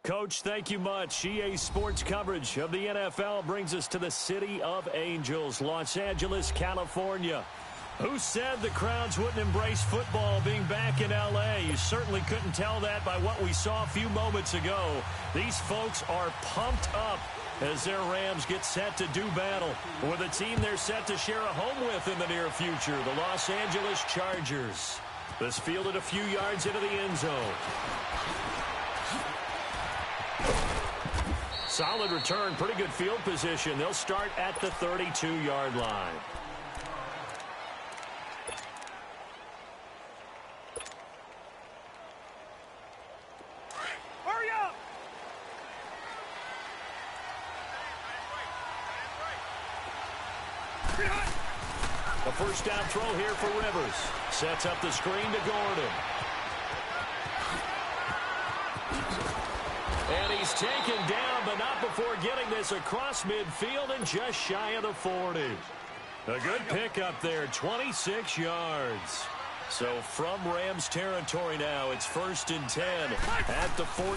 Coach, thank you much. EA Sports coverage of the NFL brings us to the City of Angels, Los Angeles, California. Who said the crowds wouldn't embrace football being back in L.A.? You certainly couldn't tell that by what we saw a few moments ago. These folks are pumped up as their Rams get set to do battle with a team they're set to share a home with in the near future, the Los Angeles Chargers. This fielded a few yards into the end zone. Solid return, pretty good field position. They'll start at the 32-yard line. Hurry up! A first down throw here for Rivers. Sets up the screen to Gordon. And he's taken down, but not before getting this across midfield and just shy of the 40. A good pickup there, 26 yards. So from Rams territory now, it's 1st and 10 at the 41.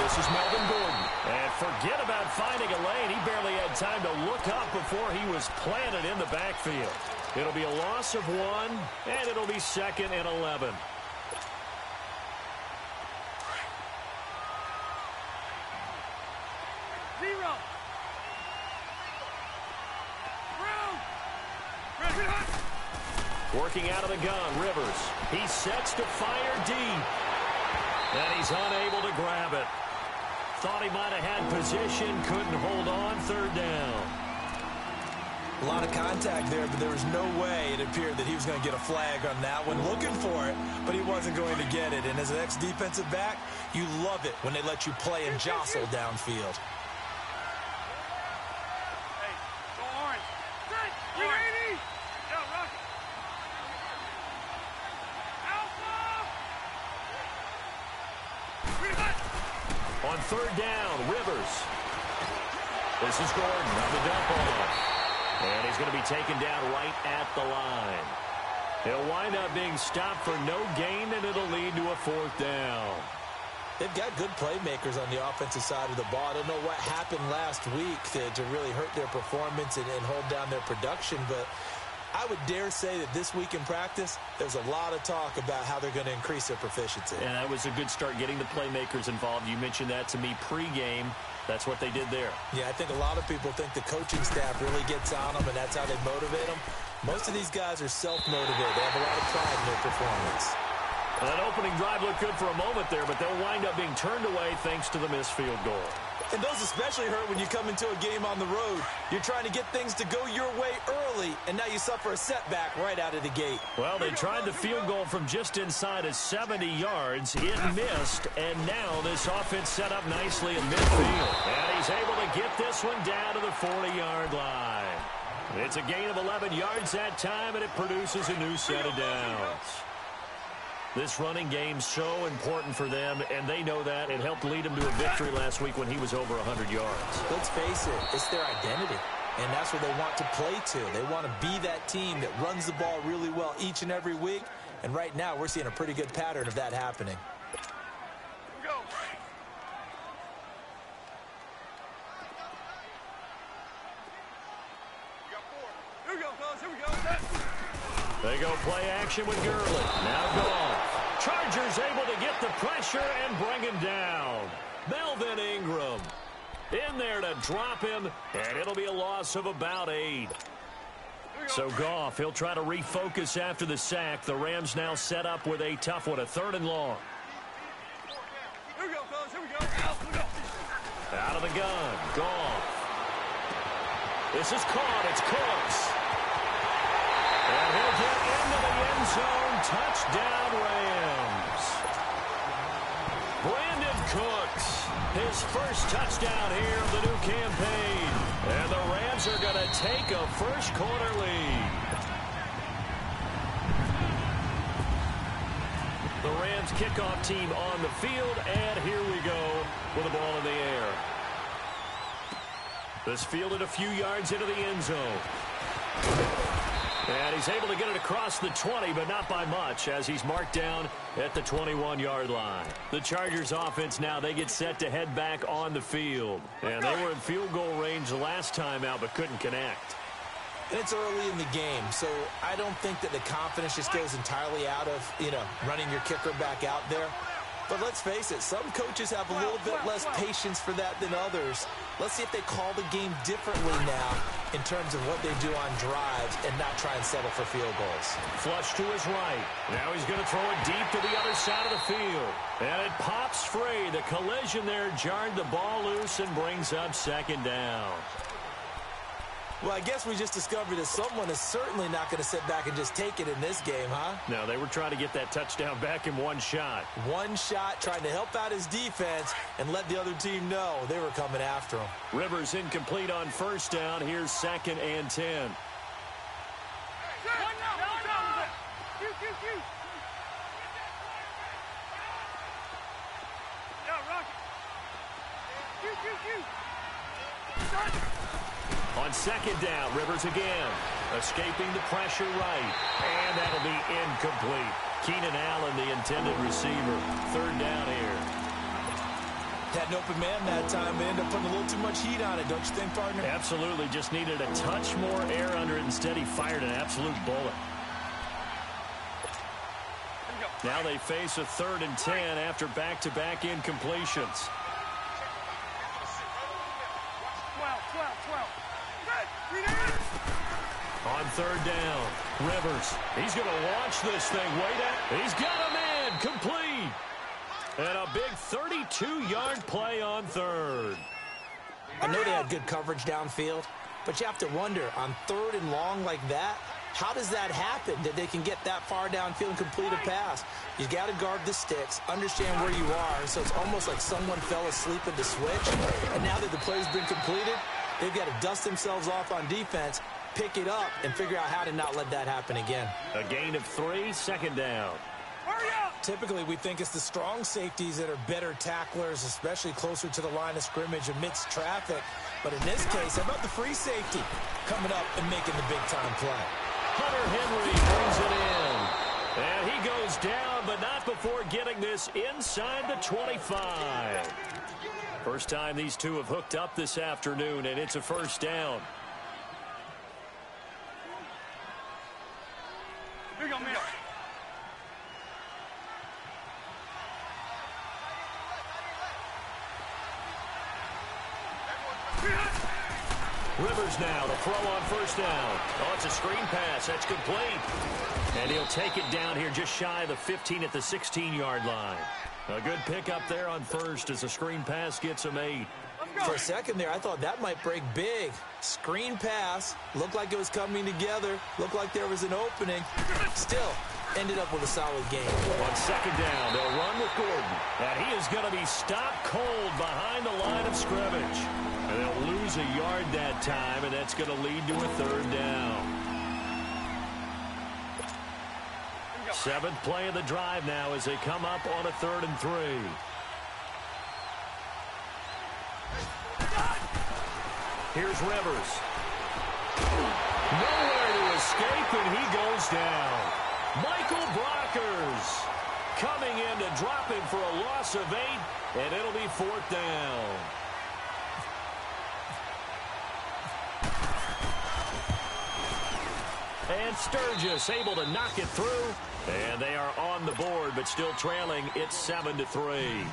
This is Melvin Gordon. And forget about finding a lane. He barely had time to look up before he was planted in the backfield. It'll be a loss of 1, and it'll be 2nd and 11. Working out of the gun, Rivers. He sets to fire deep. And he's unable to grab it. Thought he might have had position, couldn't hold on, 3rd down. A lot of contact there, but there was no way it appeared that he was going to get a flag on that one. Looking for it, but he wasn't going to get it. And as an ex-defensive back, you love it when they let you play and jostle downfield. On 3rd down, Rivers. This is Gordon on the dump off. And he's going to be taken down right at the line. He'll wind up being stopped for no gain, and it'll lead to a 4th down. They've got good playmakers on the offensive side of the ball. I don't know what happened last week to really hurt their performance and hold down their production, but I would dare say that this week in practice, there's a lot of talk about how they're going to increase their proficiency. And that was a good start, getting the playmakers involved. You mentioned that to me pregame. That's what they did there. Yeah, I think a lot of people think the coaching staff really gets on them, and that's how they motivate them. Most of these guys are self-motivated. They have a lot of pride in their performance. Well, that opening drive looked good for a moment there, but they'll wind up being turned away thanks to the missed field goal. And those especially hurt when you come into a game on the road. You're trying to get things to go your way early, and now you suffer a setback right out of the gate. Well, they tried the field goal from just inside of 70 yards. It missed, and now this offense set up nicely in midfield. And he's able to get this one down to the 40-yard line. It's a gain of 11 yards that time, and it produces a new set of downs. This running game's so important for them, and they know that. It helped lead them to a victory last week when he was over 100 yards. Let's face it, it's their identity, and that's what they want to play to. They want to be that team that runs the ball really well each and every week, and right now we're seeing a pretty good pattern of that happening. Here we go, fellas. Here we go. They go play action with Gurley. Now Goff. Chargers able to get the pressure and bring him down. Melvin Ingram in there to drop him, and it'll be a loss of about 8. So Goff, he'll try to refocus after the sack. The Rams now set up with a tough one, a 3rd and long. Here we go, fellas. Here we go. Out of the gun, Goff. This is caught. It's Cooks. And he'll get into the end zone. Touchdown, Rams. Brandon Cooks, his first touchdown here of the new campaign. And the Rams are going to take a first-quarter lead. The Rams kickoff team on the field, and here we go with the ball in the air. This fielded a few yards into the end zone. And he's able to get it across the 20, but not by much, as he's marked down at the 21-yard line. The Chargers offense now, they get set to head back on the field. And they were in field goal range the last time out, but couldn't connect. And it's early in the game, so I don't think that the confidence just goes entirely out of, running your kicker back out there. But let's face it, some coaches have a little bit less patience for that than others. Let's see if they call the game differently now in terms of what they do on drives and not try and settle for field goals. Flush to his right. Now he's going to throw it deep to the other side of the field. And it pops free. The collision there jarred the ball loose and brings up second down. Well, I guess we just discovered that someone is certainly not going to sit back and just take it in this game, huh? No, they were trying to get that touchdown back in one shot. One shot, trying to help out his defense and let the other team know they were coming after him. Rivers incomplete on first down. Here's 2nd and 10. On 2nd down, Rivers again. Escaping the pressure right. And that'll be incomplete. Keenan Allen, the intended receiver. 3rd down here. Had an open man that time. They ended up putting a little too much heat on it, don't you think, partner? Absolutely. Just needed a touch more air under it. Instead, he fired an absolute bullet. Now they face a 3rd and 10 after back-to-back incompletions. 12. On 3rd down, Rivers. He's going to launch this thing way down. He's got a man complete. And a big 32-yard play on 3rd. I know they had good coverage downfield, but you have to wonder, on 3rd and long like that, how does that happen, that they can get that far downfield and complete a pass? You got to guard the sticks, understand where you are, so it's almost like someone fell asleep at the switch, and now that the play's been completed, they've got to dust themselves off on defense, pick it up, and figure out how to not let that happen again. A gain of 3, 2nd down. Hurry up! Typically, we think it's the strong safeties that are better tacklers, especially closer to the line of scrimmage amidst traffic. But in this case, how about the free safety coming up and making the big-time play? Hunter Henry brings it in. And he goes down, but not before getting this inside the 25. First time these two have hooked up this afternoon, and it's a 1st down. Here you go, man. Rivers now to throw on 1st down. Oh, it's a screen pass. That's complete. And he'll take it down here just shy of the 15 at the 16-yard line. A good pickup there on 1st as a screen pass gets him 8. For a second there, I thought that might break big. Screen pass. Looked like it was coming together. Looked like there was an opening. Still, ended up with a solid game. On 2nd down, they'll run with Gordon. And he is going to be stopped cold behind the line of scrimmage. And they'll lose a yard that time, and that's going to lead to a 3rd down. 7th play of the drive now as they come up on a 3rd and 3. Here's Rivers. Nowhere to escape, and he goes down. Michael Brockers coming in to drop him for a loss of 8, and it'll be 4th down. And Sturgis able to knock it through. And they are on the board, but still trailing. It's 7-3.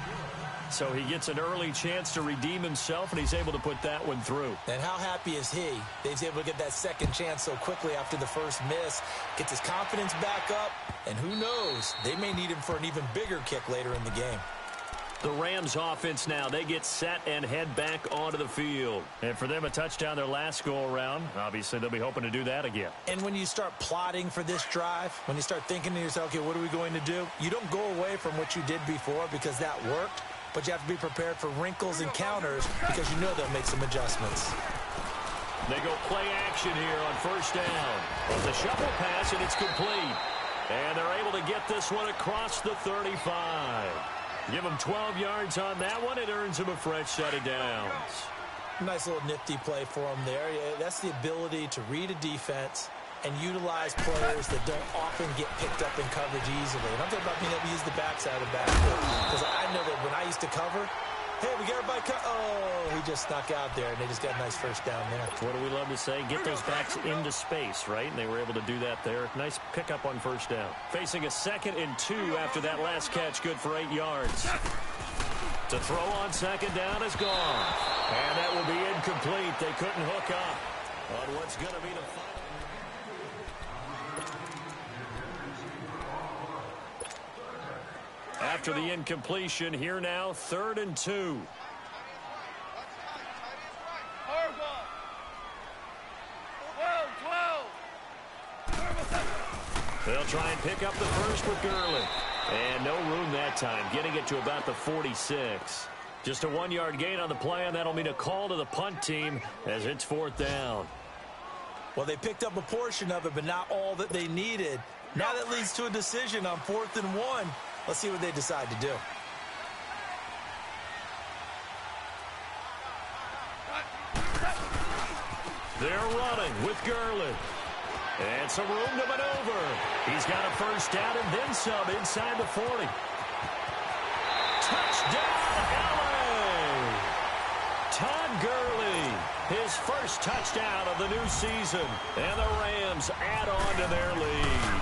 So he gets an early chance to redeem himself, and he's able to put that one through. And how happy is he that he's able to get that second chance so quickly after the first miss, gets his confidence back up, and who knows, they may need him for an even bigger kick later in the game. The Rams offense now, they get set and head back onto the field. And for them, a touchdown their last go-around. Obviously, they'll be hoping to do that again. And when you start plotting for this drive, when you start thinking to yourself, okay, what are we going to do? You don't go away from what you did before because that worked, but you have to be prepared for wrinkles and counters because you know they'll make some adjustments. They go play action here on 1st down. With the shuffle pass, and it's complete. And they're able to get this one across the 35. Give him 12 yards on that one. It earns him a fresh set of downs. Nice little nifty play for him there. Yeah, that's the ability to read a defense and utilize players that don't often get picked up in coverage easily. And I'm talking about being able to use the backside of the backfield. Because I know that when I used to cover, hey, we got everybody oh, he just snuck out there, and they just got a nice first down there. What do we love to say? Get those backs into space, right? And they were able to do that there. Nice pickup on first down. Facing a 2nd and 2 after that last catch, good for 8 yards. To throw on 2nd down is gone. And that will be incomplete. They couldn't hook up on what's going to be the final. After the incompletion, here now, 3rd and 2. They'll try and pick up the first with Gurley. And no room that time, getting it to about the 46. Just a 1-yard gain on the play, and that'll mean a call to the punt team as it's 4th down. Well, they picked up a portion of it, but not all that they needed. Now that leads to a decision on 4th and 1. Let's see what they decide to do. They're running with Gurley. And some room to maneuver. He's got a first down and then some inside the 40. Touchdown, LA! Todd Gurley, his first touchdown of the new season. And the Rams add on to their lead.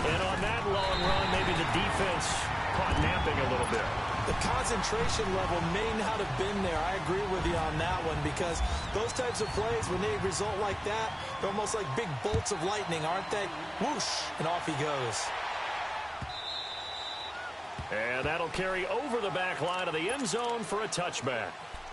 And on that long run, maybe the defense caught napping a little bit. The concentration level may not have been there. I agree with you on that one, because those types of plays, when they result like that, they're almost like big bolts of lightning, aren't they? Whoosh, and off he goes. And that'll carry over the back line of the end zone for a touchback.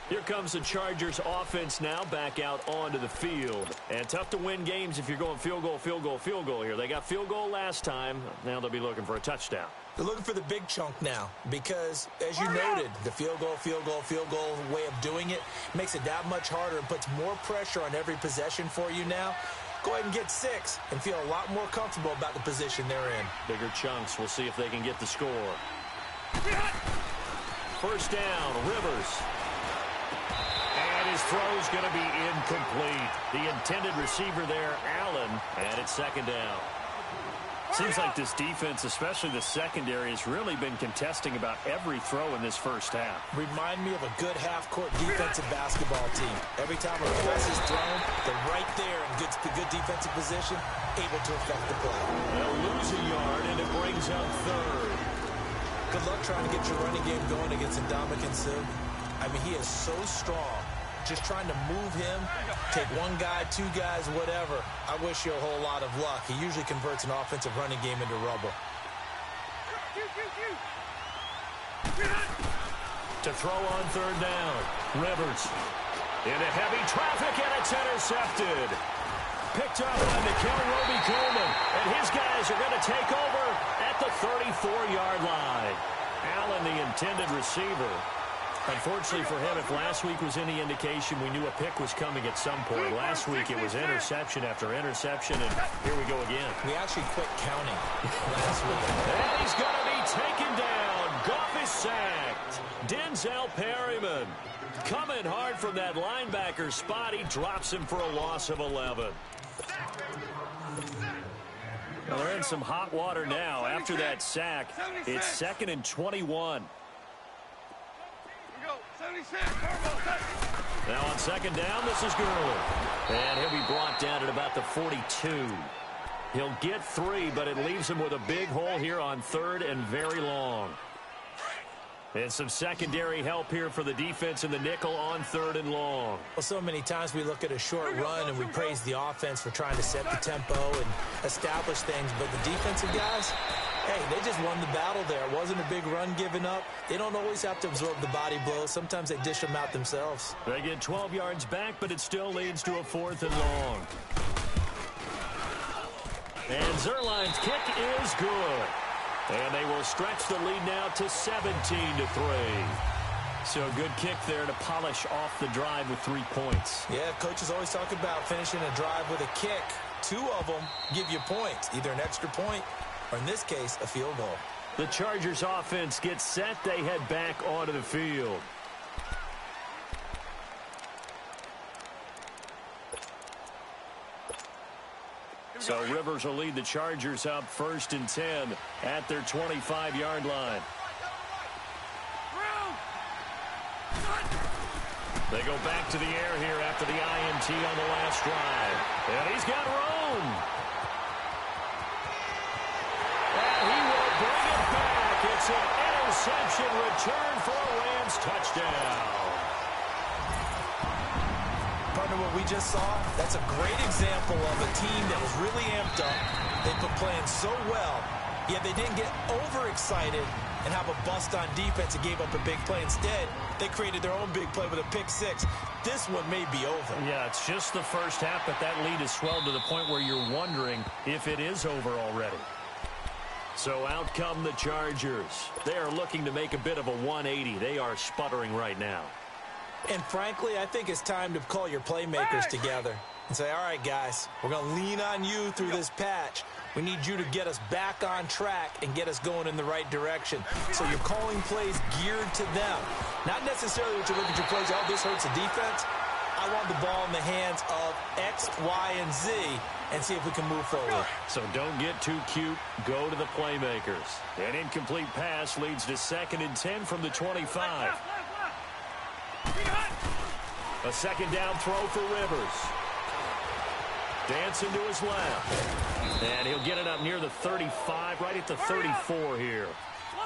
Here comes the Chargers offense now back out onto the field. And tough to win games if you're going field goal, field goal, field goal here. They got field goal last time. Now they'll be looking for a touchdown. They're looking for the big chunk now because, as you noted, the field goal, field goal, field goal way of doing it makes it that much harder and puts more pressure on every possession for you now. Go ahead and get 6 and feel a lot more comfortable about the position they're in. Bigger chunks. We'll see if they can get the score. First down, Rivers. And his throw's going to be incomplete. The intended receiver there, Allen, and it's 2nd down. Seems like this defense, especially the secondary, has really been contesting about every throw in this first half. Remind me of a good half-court defensive basketball team. Every time a pass is thrown, they're right there in good defensive position, able to affect the play. They'll lose a yard, and it brings up 3rd. Good luck trying to get your running game going against Ndamukong Suh. I mean, he is so strong. Just trying to move him, take 1 guy, 2 guys, whatever. I wish you a whole lot of luck. He usually converts an offensive running game into rubble. To throw on 3rd down, Rivers. Into heavy traffic, and it's intercepted. Picked up by Nikhil Roby-Coleman, and his guys are going to take over at the 34-yard line. Allen, the intended receiver. Unfortunately for him, if last week was any indication, we knew a pick was coming at some point. Last week it was interception after interception, and here we go again. We actually quit counting last week. And he's going to be taken down. Goff is sacked. Denzel Perryman coming hard from that linebacker spot. He drops him for a loss of 11. Well, they're in some hot water now. After that sack, it's 2nd and 21. Now on 2nd down, this is Gurley. And he'll be brought down at about the 42. He'll get 3, but it leaves him with a big hole here on 3rd and very long. And some secondary help here for the defense in the nickel on 3rd and long. Well, so many times we look at a short run and we praise the offense for trying to set the tempo and establish things. But the defensive guys, hey, they just won the battle there. It wasn't a big run given up. They don't always have to absorb the body blows. Sometimes they dish them out themselves. They get 12 yards back, but it still leads to a 4th and long. And Zerline's kick is good. And they will stretch the lead now to 17-3. So a good kick there to polish off the drive with 3 points. Yeah, coaches always talk about finishing a drive with a kick. 2 of them give you points, either an extra point or, in this case, a field goal. The Chargers offense gets set. They head back onto the field. So Rivers will lead the Chargers up 1st and 10 at their 25-yard line. They go back to the air here after the INT on the last drive. And he's got room. And he will bring it back. It's an interception return for a Rams touchdown. Partner, what we just saw, that's a great example of a team that was really amped up. They've been playing so well, yet they didn't get overexcited and have a bust on defense and gave up a big play. Instead, they created their own big play with a pick six. This one may be over. Yeah, it's just the first half, but that lead has swelled to the point where you're wondering if it is over already. So out come the Chargers. They are looking to make a bit of a 180. They are sputtering right now. And frankly, I think it's time to call your playmakers together and say, all right, guys, we're going to lean on you through this patch. We need you to get us back on track and get us going in the right direction. So you're calling plays geared to them. Not necessarily what you look at your plays, oh, this hurts the defense. I want the ball in the hands of X, Y, and Z and see if we can move forward. So don't get too cute. Go to the playmakers. An incomplete pass leads to 2nd and 10 from the 25. A second down throw for Rivers. Dancing to his left. And he'll get it up near the 35, right at the 34 here.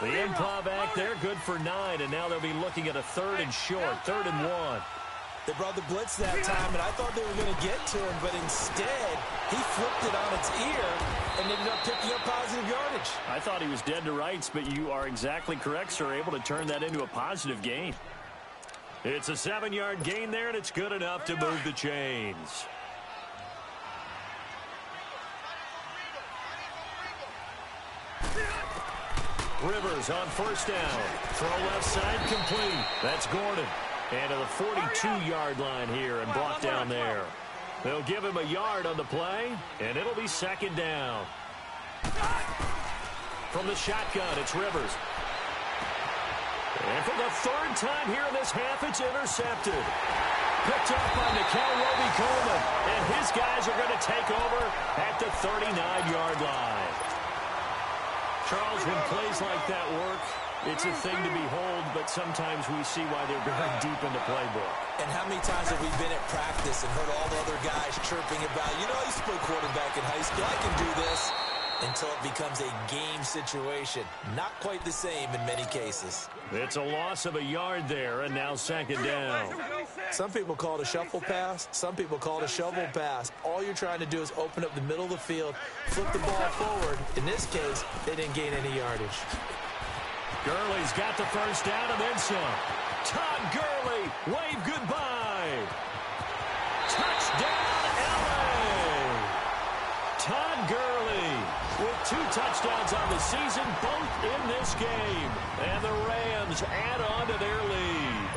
The improv act there, good for 9, and now they'll be looking at a 3rd and short, 3rd and 1. They brought the blitz that time, and I thought they were going to get to him, but instead, he flipped it on its ear and ended up picking up positive yardage. I thought he was dead to rights, but you are exactly correct, sir, able to turn that into a positive gain. It's a 7-yard gain there, and it's good enough to move the chains. Rivers on 1st down. Throw left side complete. That's Gordon. And to the 42-yard line here and brought down there. They'll give him a yard on the play, and it'll be 2nd down. From the shotgun, it's Rivers. And for the 3rd time here in this half, it's intercepted. Picked up by Nikel Roby-Coleman. And his guys are going to take over at the 39-yard line. Charles, when plays like that work, it's a thing to behold, but sometimes we see why they're very deep in the playbook. And how many times have we been at practice and heard all the other guys chirping about, you know, I used to play quarterback in high school, I can do this, until it becomes a game situation. Not quite the same in many cases. It's a loss of a yard there, and now 2nd down. Some people call it a shuffle pass. Some people call it a shovel pass. All you're trying to do is open up the middle of the field, flip the ball forward. In this case, they didn't gain any yardage. Gurley's got the 1st down and then some. Todd Gurley, wave goodbye. Touchdown, LA. Todd Gurley with 2 touchdowns on the season, both in this game. And the Rams add on to their lead.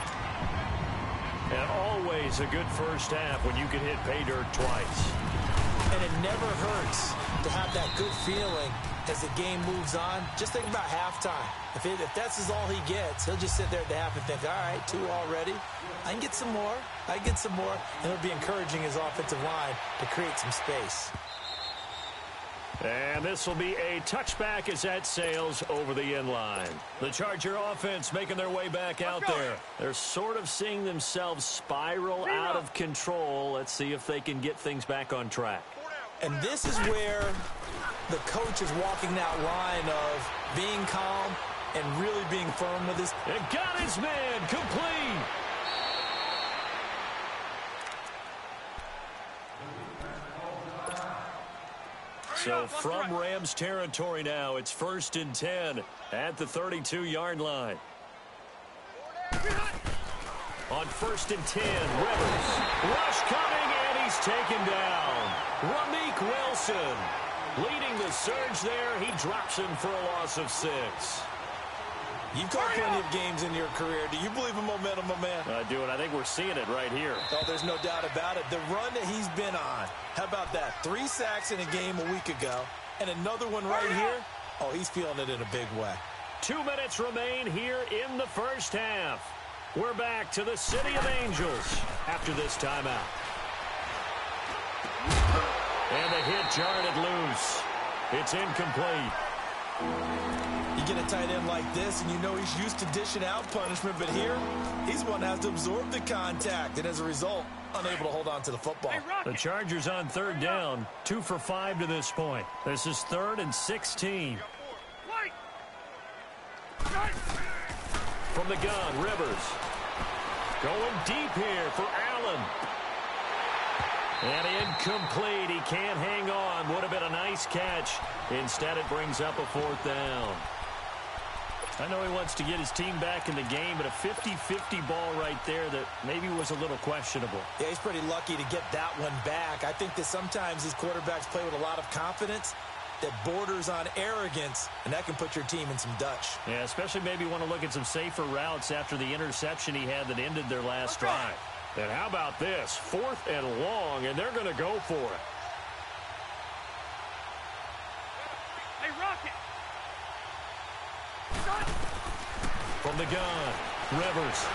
And always a good first half when you can hit pay dirt twice. And it never hurts to have that good feeling as the game moves on. Just think about halftime. If that's all he gets, he'll just sit there at the half and think, all right, 2 already. I can get some more. I can get some more. And it'll be encouraging his offensive line to create some space. And this will be a touchback as that sails over the end line. The Charger offense making their way back out there. They're sort of seeing themselves spiral out of control. Let's see if they can get things back on track. And this is where the coach is walking that line of being calm and really being firm with his. And got his man complete. So from Rams territory now, it's 1st and 10 at the 32-yard line. On 1st and 10, Rivers. Rush coming, and he's taken down. Rameek Wilson leading the surge there. He drops him for a loss of 6. You've caught plenty of games in your career. Do you believe in momentum, my man? I do, and I think we're seeing it right here. Oh, there's no doubt about it. The run that he's been on. How about that? 3 sacks in a game a week ago, and another one right here. Oh, he's feeling it in a big way. 2 minutes remain here in the first half. We're back to the City of Angels after this timeout. And the hit jarred it loose. It's incomplete. You get a tight end like this, and you know he's used to dishing out punishment, but here, he's one that has to absorb the contact, and as a result, unable to hold on to the football. The Chargers on third down, 2 for 5 to this point. This is 3rd and 16. From the gun, Rivers. Going deep here for Allen. And incomplete. He can't hang on. Would have been a nice catch. Instead, it brings up a 4th down. I know he wants to get his team back in the game, but a 50-50 ball right there that maybe was a little questionable. Yeah, he's pretty lucky to get that one back. I think that sometimes these quarterbacks play with a lot of confidence that borders on arrogance, and that can put your team in some Dutch. Yeah, especially maybe want to look at some safer routes after the interception he had that ended their last drive. And how about this? 4th and long, and they're going to go for it. Hey, Rocket! From the gun, Rivers.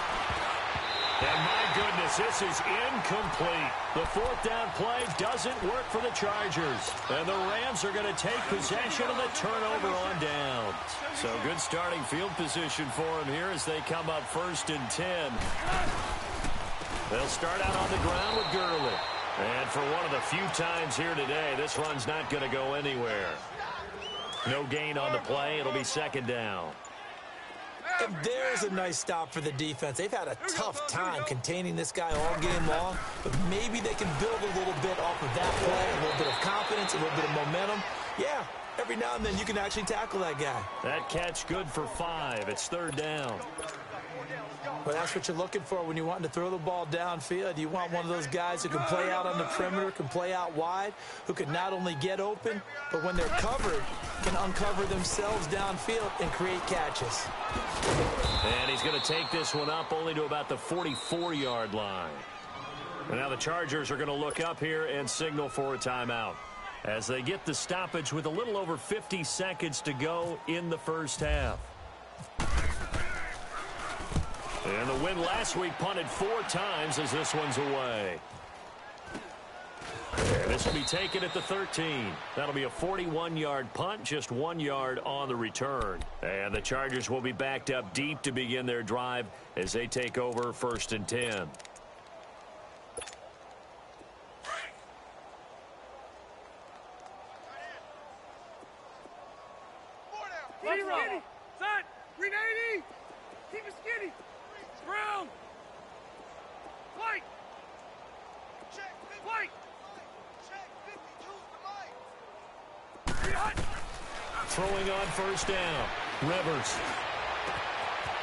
And my goodness, this is incomplete. The 4th down play doesn't work for the Chargers. And the Rams are going to take possession of the turnover on downs. So good starting field position for them here as they come up 1st and 10. They'll start out on the ground with Gurley. And for one of the few times here today, this run's not going to go anywhere. No gain on the play. It'll be 2nd down. And there's a nice stop for the defense. They've had a tough time containing this guy all game long, but maybe they can build a little bit off of that play, a little bit of confidence, a little bit of momentum. Yeah, every now and then you can actually tackle that guy. That catch good for 5. It's 3rd down. But that's what you're looking for when you want to throw the ball downfield. You want one of those guys who can play out on the perimeter, can play out wide, who can not only get open, but when they're covered, can uncover themselves downfield and create catches. And he's going to take this one up only to about the 44-yard line. And now the Chargers are going to look up here and signal for a timeout as they get the stoppage with a little over 50 seconds to go in the first half. And the win last week punted 4 times as this one's away. This will be taken at the 13. That'll be a 41-yard punt, just 1 yard on the return. And the Chargers will be backed up deep to begin their drive as they take over 1st and 10. Skinny! Son! 380! Keep it skinny! Brown! Flight! Check! Flight! Check! 52's the light! Throwing on 1st down. Rivers.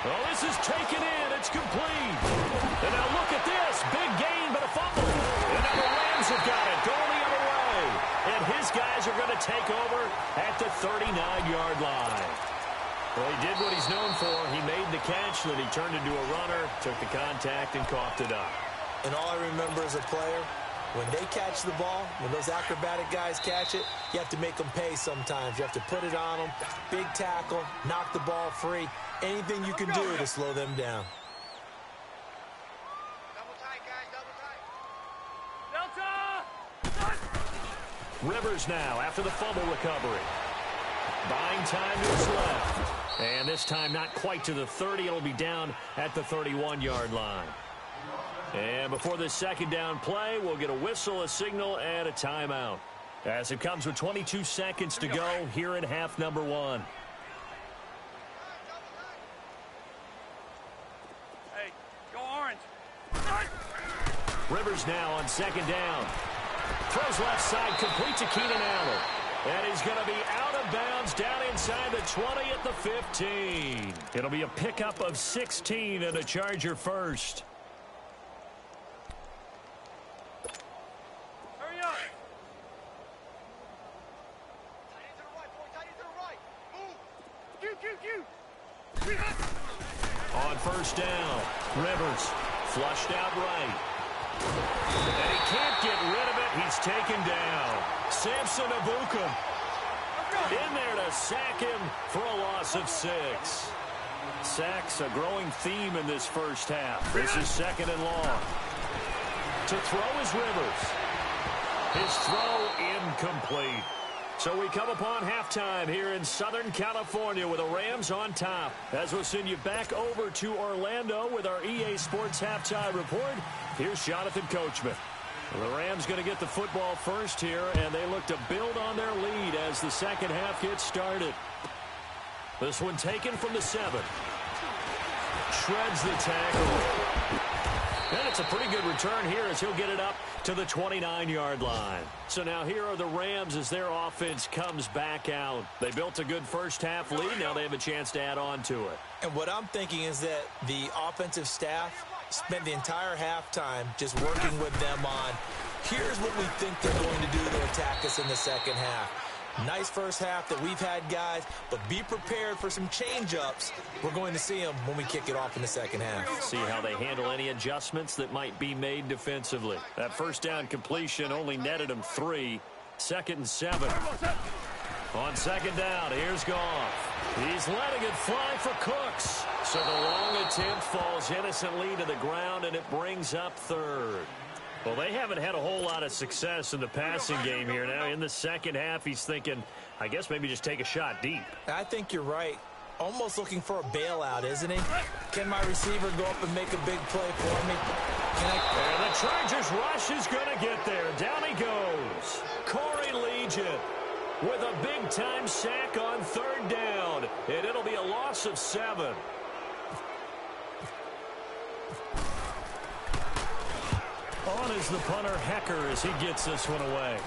Oh, this is taken in. It's complete. And now look at this. Big gain, but a fumble. And now the Rams have got it. Going the other way. And his guys are going to take over at the 39-yard line. Well, he did what he's known for. He made the catch, then he turned into a runner, took the contact, and coughed it up. And all I remember as a player, when they catch the ball, when those acrobatic guys catch it, you have to make them pay sometimes. You have to put it on them, big tackle, knock the ball free, anything you can do to slow them down. Double tight, guys, double tight. Delta! Rivers now after the fumble recovery. Buying time to his left. And this time not quite to the 30. It'll be down at the 31-yard line. And before this 2nd down play, we'll get a whistle, a signal, and a timeout. As it comes with 22 seconds to go here in half number 1. Hey, go orange. Rivers now on 2nd down. Throws left side, complete to Keenan Allen. And he's going to be out of bounds down inside the 20 at the 15. It'll be a pickup of 16 and a Charger first. Hurry up. Tight end to the right, boy. Tight end to the right. Move. Q. On 1st down, Rivers flushed out right. And he can't get rid of it. He's taken down. Samson Abukum in there to sack him for a loss of 6. Sacks a growing theme in this first half. This is 2nd and long. To throw is Rivers. His throw incomplete. So we come upon halftime here in Southern California with the Rams on top. As we'll send you back over to Orlando with our EA Sports Halftime Report, here's Jonathan Coachman. The Rams going to get the football first here, and they look to build on their lead as the second half gets started. This one taken from the 7. Shreds the tackle. And it's a pretty good return here as he'll get it up to the 29-yard line. So now here are the Rams as their offense comes back out. They built a good first-half lead. Now they have a chance to add on to it. And what I'm thinking is that the offensive staff spent the entire halftime just working with them on, here's what we think they're going to do to attack us in the second half. Nice first half that we've had, guys, but be prepared for some change-ups. We're going to see them when we kick it off in the second half. See how they handle any adjustments that might be made defensively. That first down completion only netted them 3. 2nd and 7. On second down, here's Goff. He's letting it fly for Cooks. So the long attempt falls innocently to the ground, and it brings up 3rd. Well, they haven't had a whole lot of success in the passing game here. Now, in the second half, he's thinking, I guess maybe just take a shot deep. I think you're right. Almost looking for a bailout, isn't he? Can my receiver go up and make a big play for me? And the Chargers rush is going to get there. Down he goes. Corey Legion with a big-time sack on 3rd down. And it'll be a loss of 7. On is the punter, Hecker, as he gets this one away.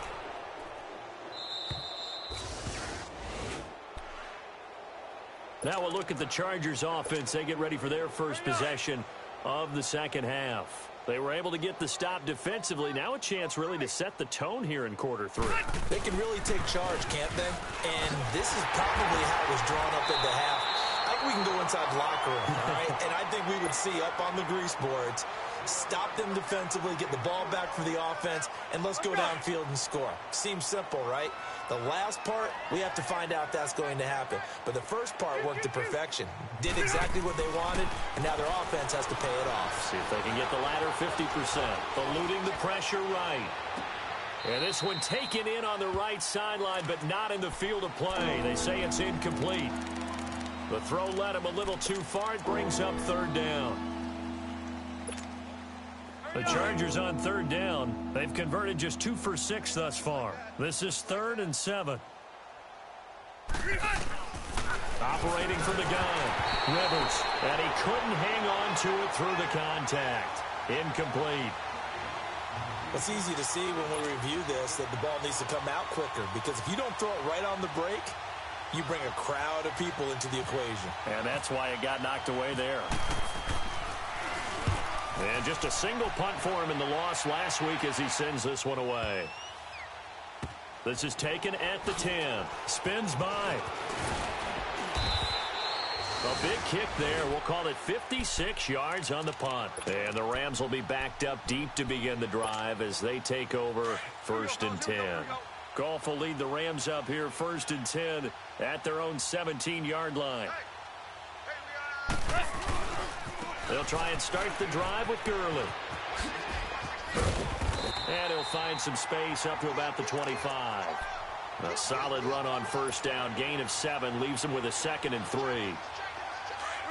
Now we'll look at the Chargers offense. They get ready for their first possession of the second half. They were able to get the stop defensively. Now a chance really to set the tone here in quarter 3. They can really take charge, can't they? And this is probably how it was drawn up at the half. I think we can go inside the locker room, all right? And I think we would see up on the grease boards, stop them defensively, get the ball back for the offense, and let's go downfield and score. Seems simple, right? The last part, we have to find out if that's going to happen. But the first part worked to perfection. Did exactly what they wanted, and now their offense has to pay it off. See if they can get the latter 50%. Eluding the pressure right. And this one taken in on the right sideline, but not in the field of play. They say it's incomplete. The throw led him a little too far. It brings up 3rd down. The Chargers on 3rd down. They've converted just 2 for 6 thus far. This is 3rd and 7. Operating for the gun, Rivers. And he couldn't hang on to it through the contact. Incomplete. It's easy to see when we review this that the ball needs to come out quicker, because if you don't throw it right on the break, you bring a crowd of people into the equation. And that's why it got knocked away there. And just a single punt for him in the loss last week as he sends this one away. This is taken at the 10. Spins by. A big kick there. We'll call it 56 yards on the punt. And the Rams will be backed up deep to begin the drive as they take over 1st and 10. Goff will lead the Rams up here 1st and 10 at their own 17-yard line. They'll try and start the drive with Gurley. And he'll find some space up to about the 25. A solid run on 1st down. Gain of 7 leaves him with a 2nd and 3.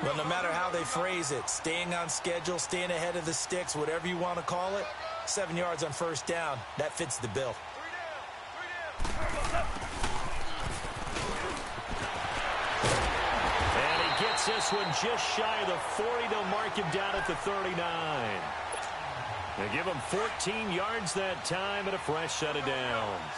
Well, no matter how they phrase it, staying on schedule, staying ahead of the sticks, whatever you want to call it, 7 yards on 1st down, that fits the bill. Gets this one just shy of the 40. They'll mark him down at the 39. They give him 14 yards that time and a fresh set of downs.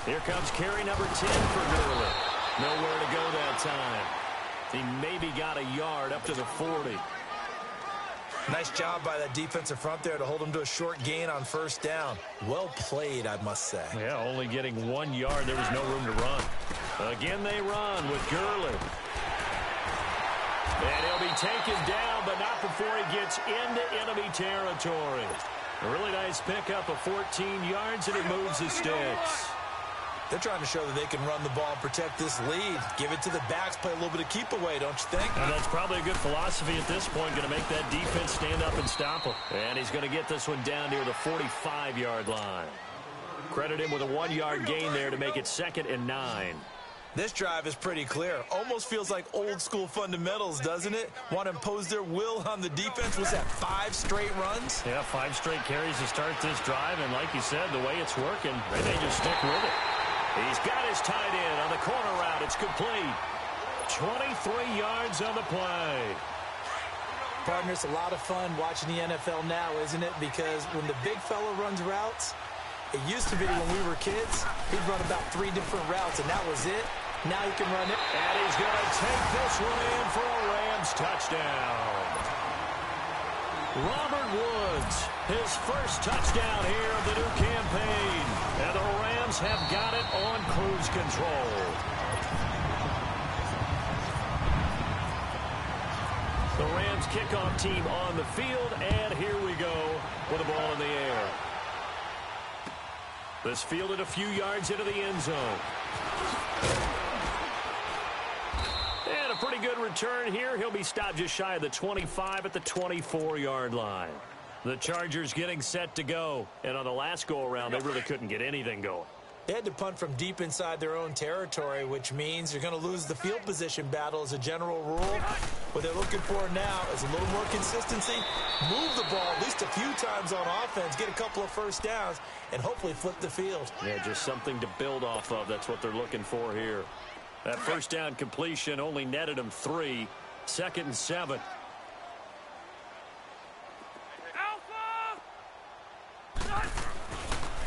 Here comes carry number 10 for Gurley. Nowhere to go that time. He maybe got a yard up to the 40. Nice job by that defensive front there to hold him to a short gain on 1st down. Well played, I must say. Yeah, only getting 1 yard. There was no room to run. Again, they run with Gurley. And he'll be taken down, but not before he gets into enemy territory. A really nice pickup of 14 yards, and it moves the sticks. They're trying to show that they can run the ball and protect this lead. Give it to the backs, play a little bit of keep away, don't you think? And that's probably a good philosophy at this point, going to make that defense stand up and stop him. And he's going to get this one down near the 45-yard line. Credit him with a 1-yard gain there to make it 2nd and 9. This drive is pretty clear. Almost feels like old-school fundamentals, doesn't it? Want to impose their will on the defense. Was that 5 straight runs? Yeah, 5 straight carries to start this drive. And like you said, the way it's working, they may just stick with it. He's got his tight end on the corner route. It's complete. 23 yards on the play. Partner, it's a lot of fun watching the NFL now, isn't it? Because when the big fella runs routes, it used to be when we were kids, he'd run about 3 different routes, and that was it. Now he can run it. And he's going to take this one in for a Rams touchdown. Robert Woods, his first touchdown here of the new campaign. And the Rams have got it on cruise control. The Rams kickoff team on the field, and here we go with the ball in the air. This fielded a few yards into the end zone. And a pretty good return here. He'll be stopped just shy of the 25 at the 24-yard line. The Chargers getting set to go. And on the last go-around, they really couldn't get anything going. They had to punt from deep inside their own territory, which means you're going to lose the field position battle as a general rule. What they're looking for now is a little more consistency. Move the ball at least a few times on offense, get a couple of first downs, and hopefully flip the field. Yeah, just something to build off of. That's what they're looking for here. That first down completion only netted them 3. 2nd and 7.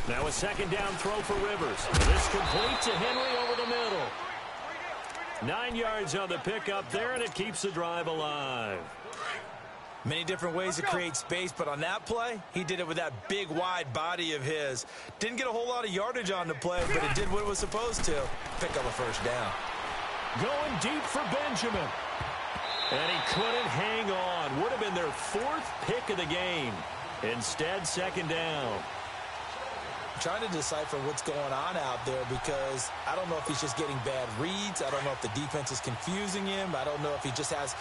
Now a 2nd down throw for Rivers. This complete to Henry over the middle. 9 yards on the pickup there, and it keeps the drive alive. Many different ways to create space, but on that play, he did it with that big, wide body of his. Didn't get a whole lot of yardage on the play, but it did what it was supposed to. Pick up a first down. Going deep for Benjamin. And he couldn't hang on. Would have been their 4th pick of the game. Instead, 2nd down. Trying to decipher what's going on out there because I don't know if he's just getting bad reads. I don't know if the defense is confusing him. I don't know if he just has,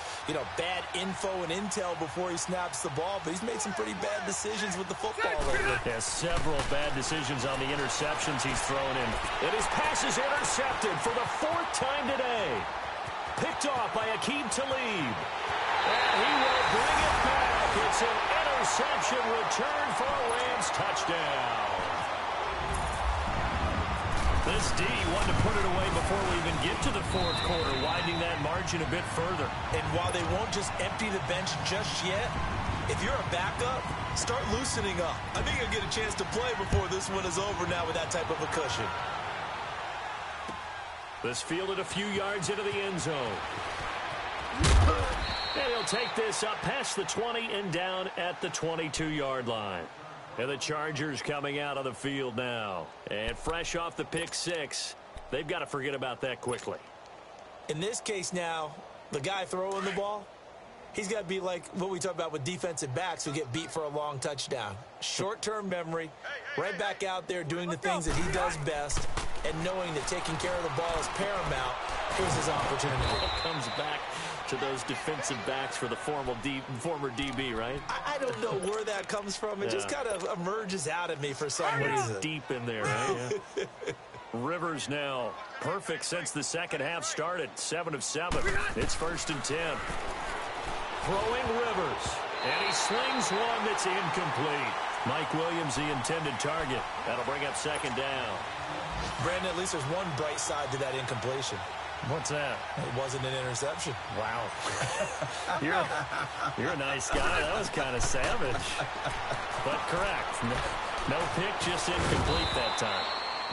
bad info and intel before he snaps the ball. But he's made some pretty bad decisions with the football lately. Yeah, several bad decisions on the interceptions he's thrown in. And his pass is intercepted for the 4th time today. Picked off by Aqib Talib. And he will bring it back. It's an interception return for a Rams touchdown. This D wanted to put it away before we even get to the 4th quarter, widening that margin a bit further. And while they won't just empty the bench just yet, if you're a backup, start loosening up. I think you'll get a chance to play before this one is over now with that type of a cushion. This fielded a few yards into the end zone. And he'll take this up past the 20 and down at the 22-yard line. And the Chargers coming out on the field now. And fresh off the pick 6, they've got to forget about that quickly. In this case now, the guy throwing the ball, he's got to be like what we talk about with defensive backs who get beat for a long touchdown. Short-term memory, right back out there doing the things that he does best, and knowing that taking care of the ball is paramount. Here's his opportunity. It comes back to those defensive backs for the former DB, right? I don't know where that comes from. It just kind of emerges out of me for some reason. Deep in there, right? Yeah. Rivers now perfect since the second half started. 7 of 7. It's 1st and 10. Throwing Rivers. And he slings one that's incomplete. Mike Williams, the intended target. That'll bring up 2nd down. Brandon, at least there's one bright side to that incompletion. What's that? It wasn't an interception. Wow. You're a nice guy. That was kind of savage. But correct. No pick, just incomplete that time.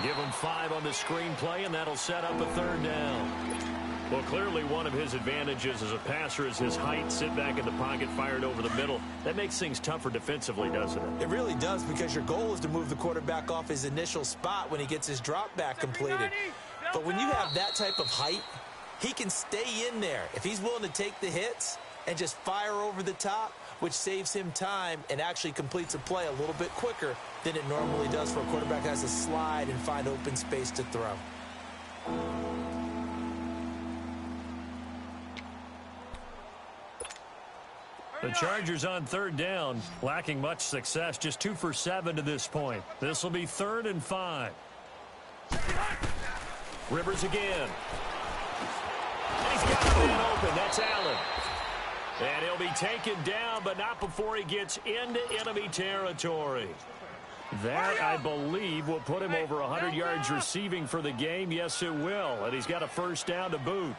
Give him 5 on the screenplay, and that'll set up a 3rd down. Well, clearly one of his advantages as a passer is his height. Sit back in the pocket, fired over the middle. That makes things tougher defensively, doesn't it? It really does, because your goal is to move the quarterback off his initial spot when he gets his drop back completed. But when you have that type of height, he can stay in there. If he's willing to take the hits and just fire over the top, which saves him time and actually completes a play a little bit quicker than it normally does for a quarterback that has to slide and find open space to throw. The Chargers on third down, lacking much success, just 2 for 7 to this point. This will be 3rd and 5. Rivers again. He's got a man open. That's Allen. And he'll be taken down, but not before he gets into enemy territory. That, I believe, will put him over 100 yards receiving for the game. Yes, it will. And he's got a first down to boot.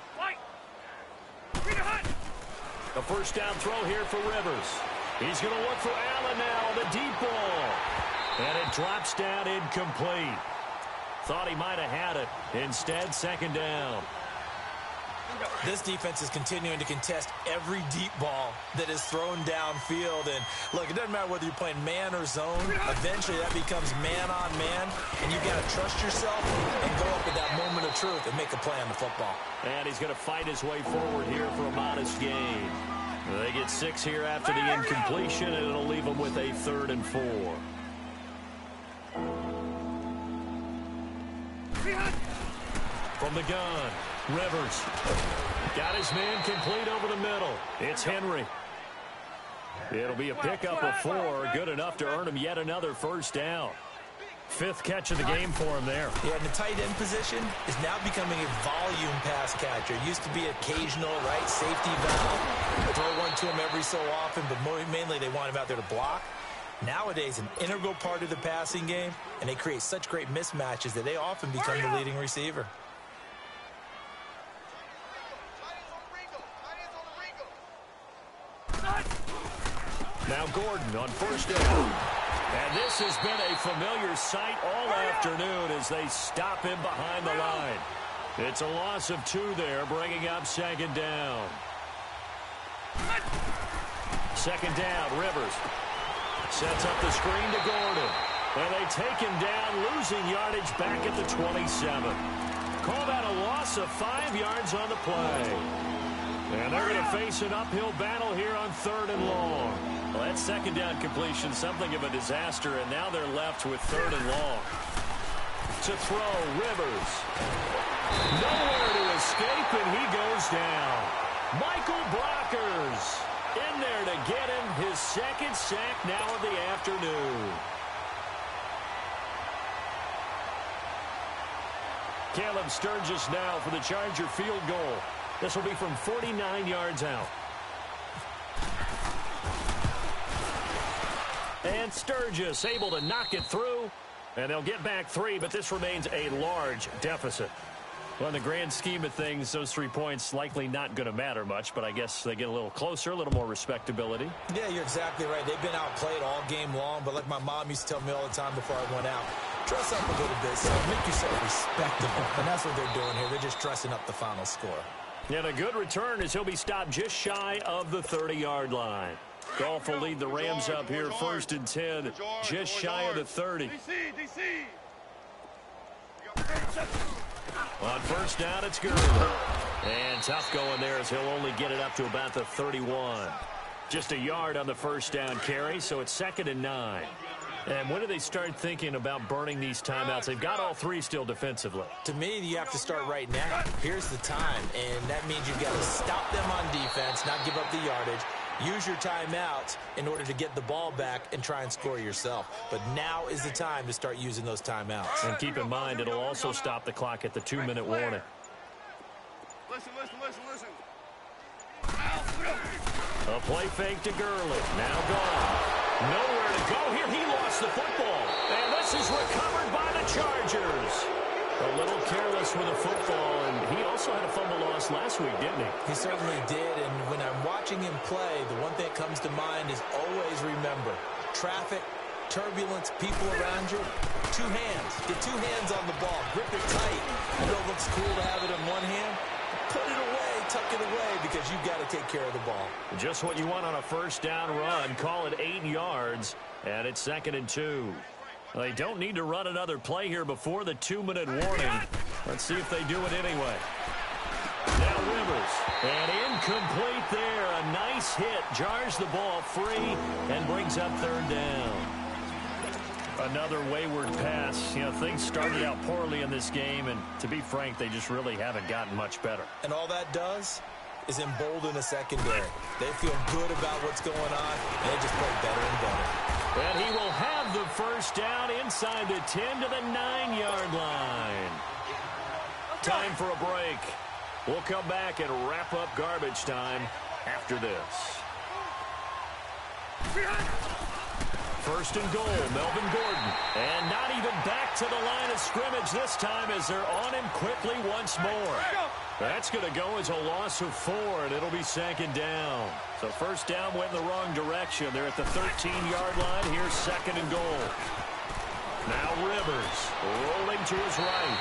A first down throw here for Rivers. He's going to look for Allen now, the deep ball. And it drops down incomplete. Thought he might have had it. Instead, second down. This defense is continuing to contest every deep ball that is thrown downfield. And, look, it doesn't matter whether you're playing man or zone. Eventually, that becomes man on man. And you've got to trust yourself and go up at that moment of truth and make a play on the football. And he's going to fight his way forward here for a modest gain. They get 6 here after the incompletion, and it'll leave them with a 3rd and 4. From the gun, Rivers. Got his man complete over the middle. It's Henry. It'll be a pickup of 4. Good enough to earn him yet another first down. 5th catch of the game for him there. Yeah, and the tight end position is now becoming a volume pass catcher. It used to be occasional, right, safety valve. Throw one to him every so often, but mainly they want him out there to block. Nowadays, an integral part of the passing game, and they create such great mismatches that they often become the leading receiver. Now Gordon on first down. And this has been a familiar sight all afternoon as they stop him behind the line. It's a loss of 2 there, bringing up second down. Second down, Rivers. Sets up the screen to Gordon. And they take him down, losing yardage back at the 27. Call that a loss of 5 yards on the play. And they're going to face an uphill battle here on 3rd and long. Well, that second down completion, something of a disaster, and now they're left with 3rd and long. To throw, Rivers. Nowhere to escape, and he goes down. Michael Brockers in there to get him his 2nd sack now of the afternoon. Caleb Sturgis now for the Charger field goal. This will be from 49 yards out. And Sturgis able to knock it through. And they'll get back 3, but this remains a large deficit. Well, in the grand scheme of things, those 3 points likely not going to matter much, but I guess they get a little closer, a little more respectability. Yeah, you're exactly right. They've been outplayed all game long, but like my mom used to tell me all the time before I went out, dress up a little bit, so make yourself respectable. And that's what they're doing here. They're just dressing up the final score. And a good return as he'll be stopped just shy of the 30-yard line. Goff will lead the Rams up here 1st and 10, just shy of the 30. On first down, it's Gurley. And tough going there as he'll only get it up to about the 31. Just a yard on the first down carry, so it's 2nd and 9. And when do they start thinking about burning these timeouts? They've got all 3 still defensively. To me, you have to start right now. Here's the time, and that means you've got to stop them on defense, not give up the yardage. Use your timeouts in order to get the ball back and try and score yourself. But now is the time to start using those timeouts. And keep in mind, it'll also stop the clock at the 2-minute warning. Listen. A play fake to Gurley. Now gone. Nowhere to go here. He lost the football. And this is recovered by the Chargers. A little careless with the football, and he also had a fumble loss last week, didn't he? He certainly did, and when I'm watching him play, the one thing that comes to mind is always remember, traffic, turbulence, people around you, 2 hands. Get 2 hands on the ball. Grip it tight. I know it looks cool to have it in one hand. Put it away, tuck it away, because you've got to take care of the ball. Just what you want on a first down run. Call it 8 yards, and it's 2nd and 2. They don't need to run another play here before the 2-minute warning. Let's see if they do it anyway. Now Rivers, and incomplete there. a nice hit, jars the ball free, and brings up third down. Another wayward pass. You know, things started out poorly in this game, and to be frank, they just really haven't gotten much better. And all that does is embolden a secondary. They feel good about what's going on, and they just play better and better. And he will have the first down inside the 10 to the 9-yard line. Time for a break. We'll come back and wrap up garbage time after this. First and goal, Melvin Gordon. And not even back to the line of scrimmage this time as they're on him quickly once more. That's going to go as a loss of 4, and it'll be second down. So first down went in the wrong direction. They're at the 13-yard line. Here's second and goal. Now Rivers rolling to his right,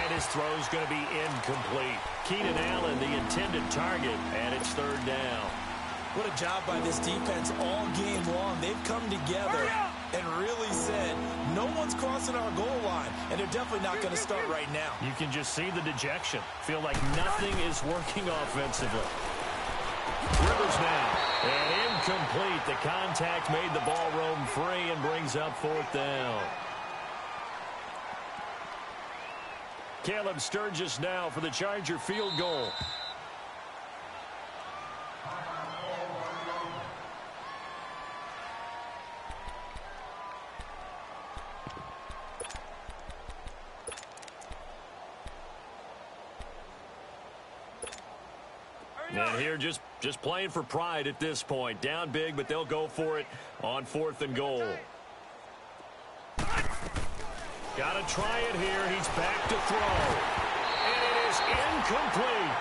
and his throw's going to be incomplete. Keenan Allen, the intended target, and it's third down. What a job by this defense all game long. They've come together and really said, no one's crossing our goal line, and they're definitely not going to start right now. You can just see the dejection. Feel like nothing is working offensively. Rivers now, and incomplete. The contact made the ball roam free and brings up fourth down. Caleb Sturgis now for the Charger field goal. And here just playing for pride at this point. Down big, but they'll go for it on fourth and goal. Got to try it here. He's back to throw. And it is incomplete.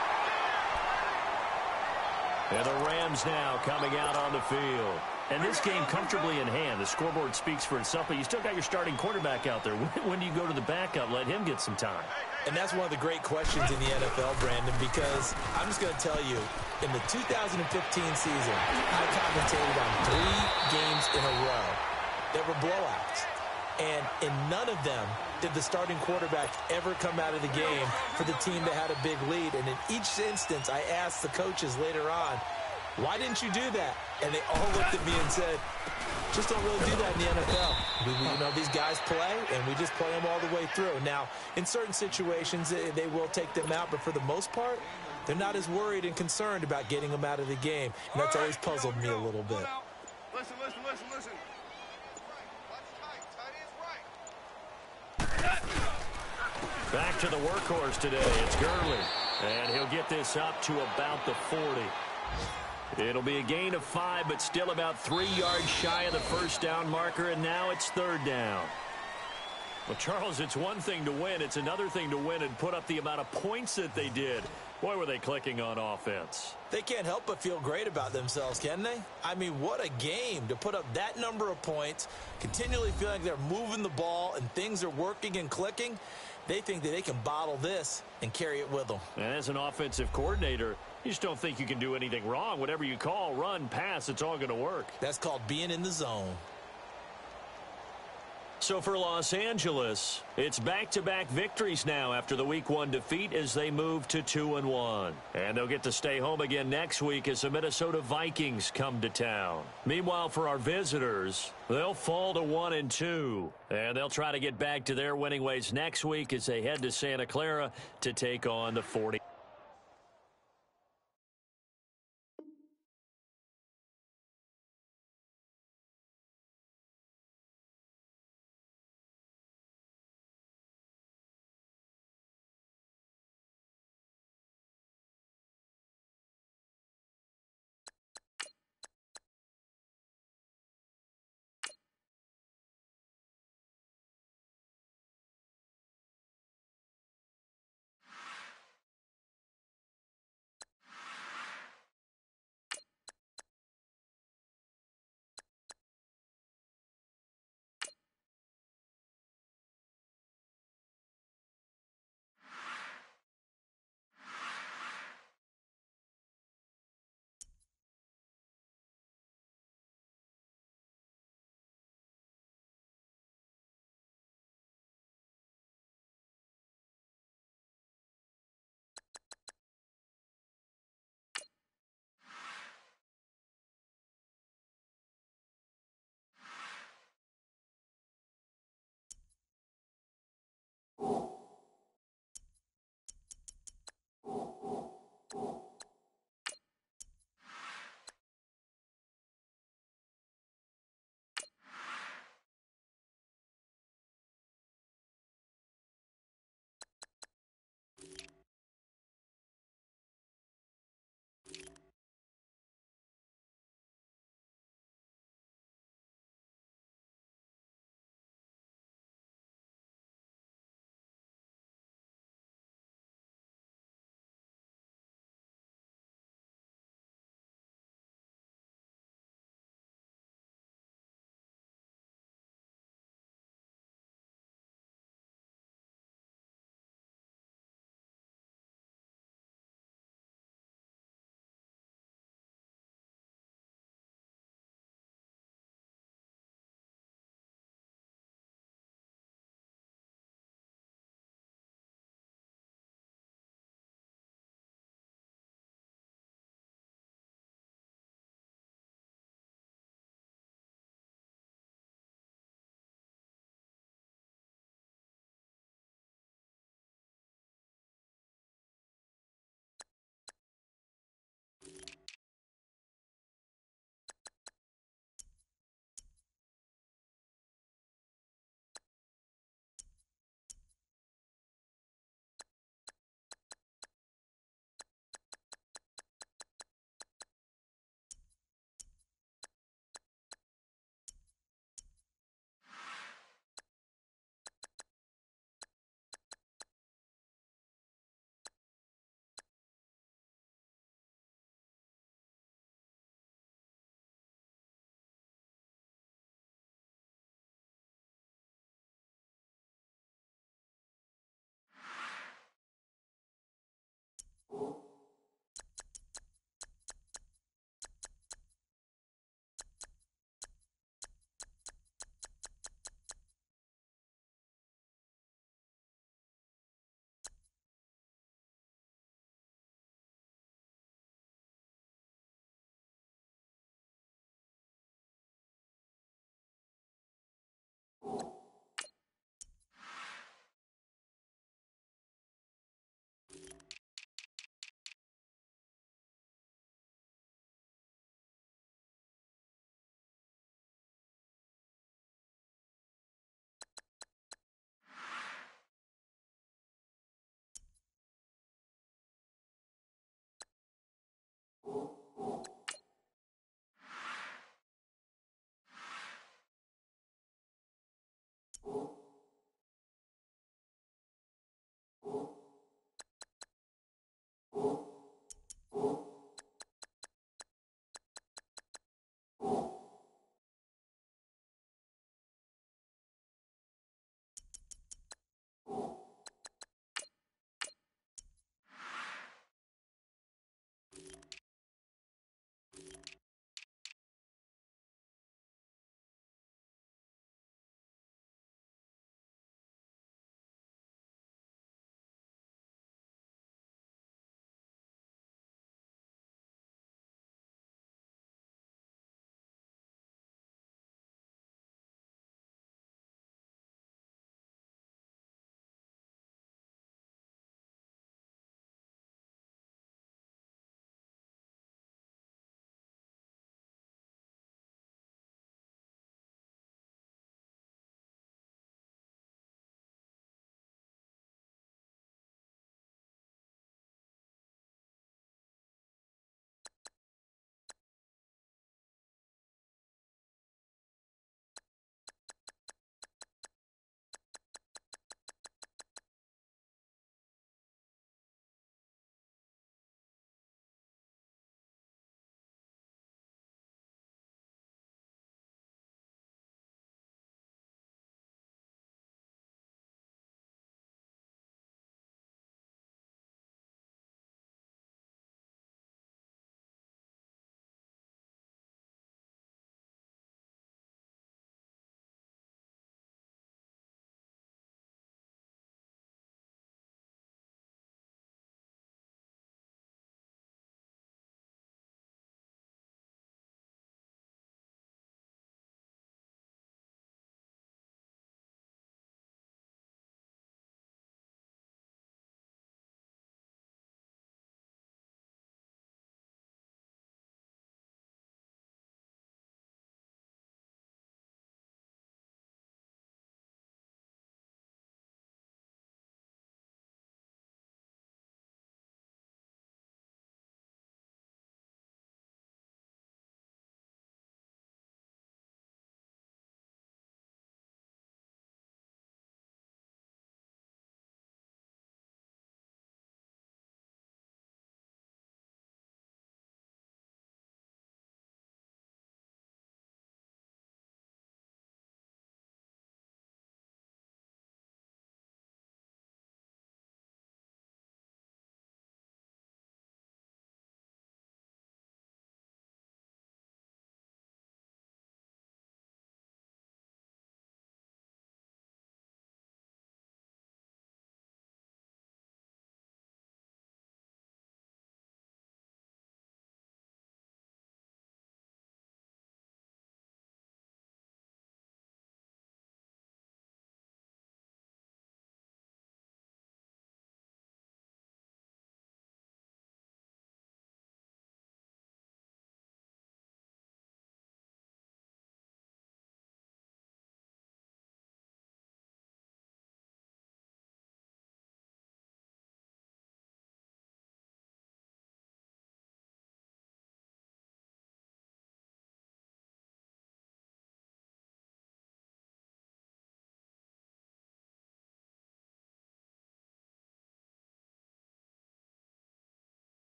And the Rams now coming out on the field. And this game comfortably in hand. The scoreboard speaks for itself, but you still got your starting quarterback out there. When do you go to the backup? Let him get some time. And that's one of the great questions in the NFL, Brandon, because I'm just going to tell you, in the 2015 season, I commentated on 3 games in a row that were blowouts. And in none of them did the starting quarterback ever come out of the game for the team that had a big lead. And in each instance, I asked the coaches later on, why didn't you do that? And they all looked at me and said, just don't really do that in the NFL. You know, these guys play, and we just play them all the way through. Now, in certain situations, they will take them out, but for the most part, they're not as worried and concerned about getting them out of the game. And that's always puzzled me a little bit. Listen. Back to the workhorse today. It's Gurley. And he'll get this up to about the 40. It'll be a gain of 5, but still about 3 yards shy of the first down marker, and now it's third down. Well, Charles, it's one thing to win. It's another thing to win and put up the amount of points that they did. Boy, were they clicking on offense. They can't help but feel great about themselves, can they? I mean, what a game to put up that number of points, continually feeling like they're moving the ball and things are working and clicking. They think that they can bottle this and carry it with them. And as an offensive coordinator, you just don't think you can do anything wrong. Whatever you call, run, pass, it's all going to work. That's called being in the zone. So for Los Angeles, it's back-to-back victories now after the Week 1 defeat as they move to 2-1. And they'll get to stay home again next week as the Minnesota Vikings come to town. Meanwhile, for our visitors, they'll fall to 1-2. And they'll try to get back to their winning ways next week as they head to Santa Clara to take on the 40.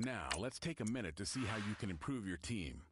Now, let's take a minute to see how you can improve your team.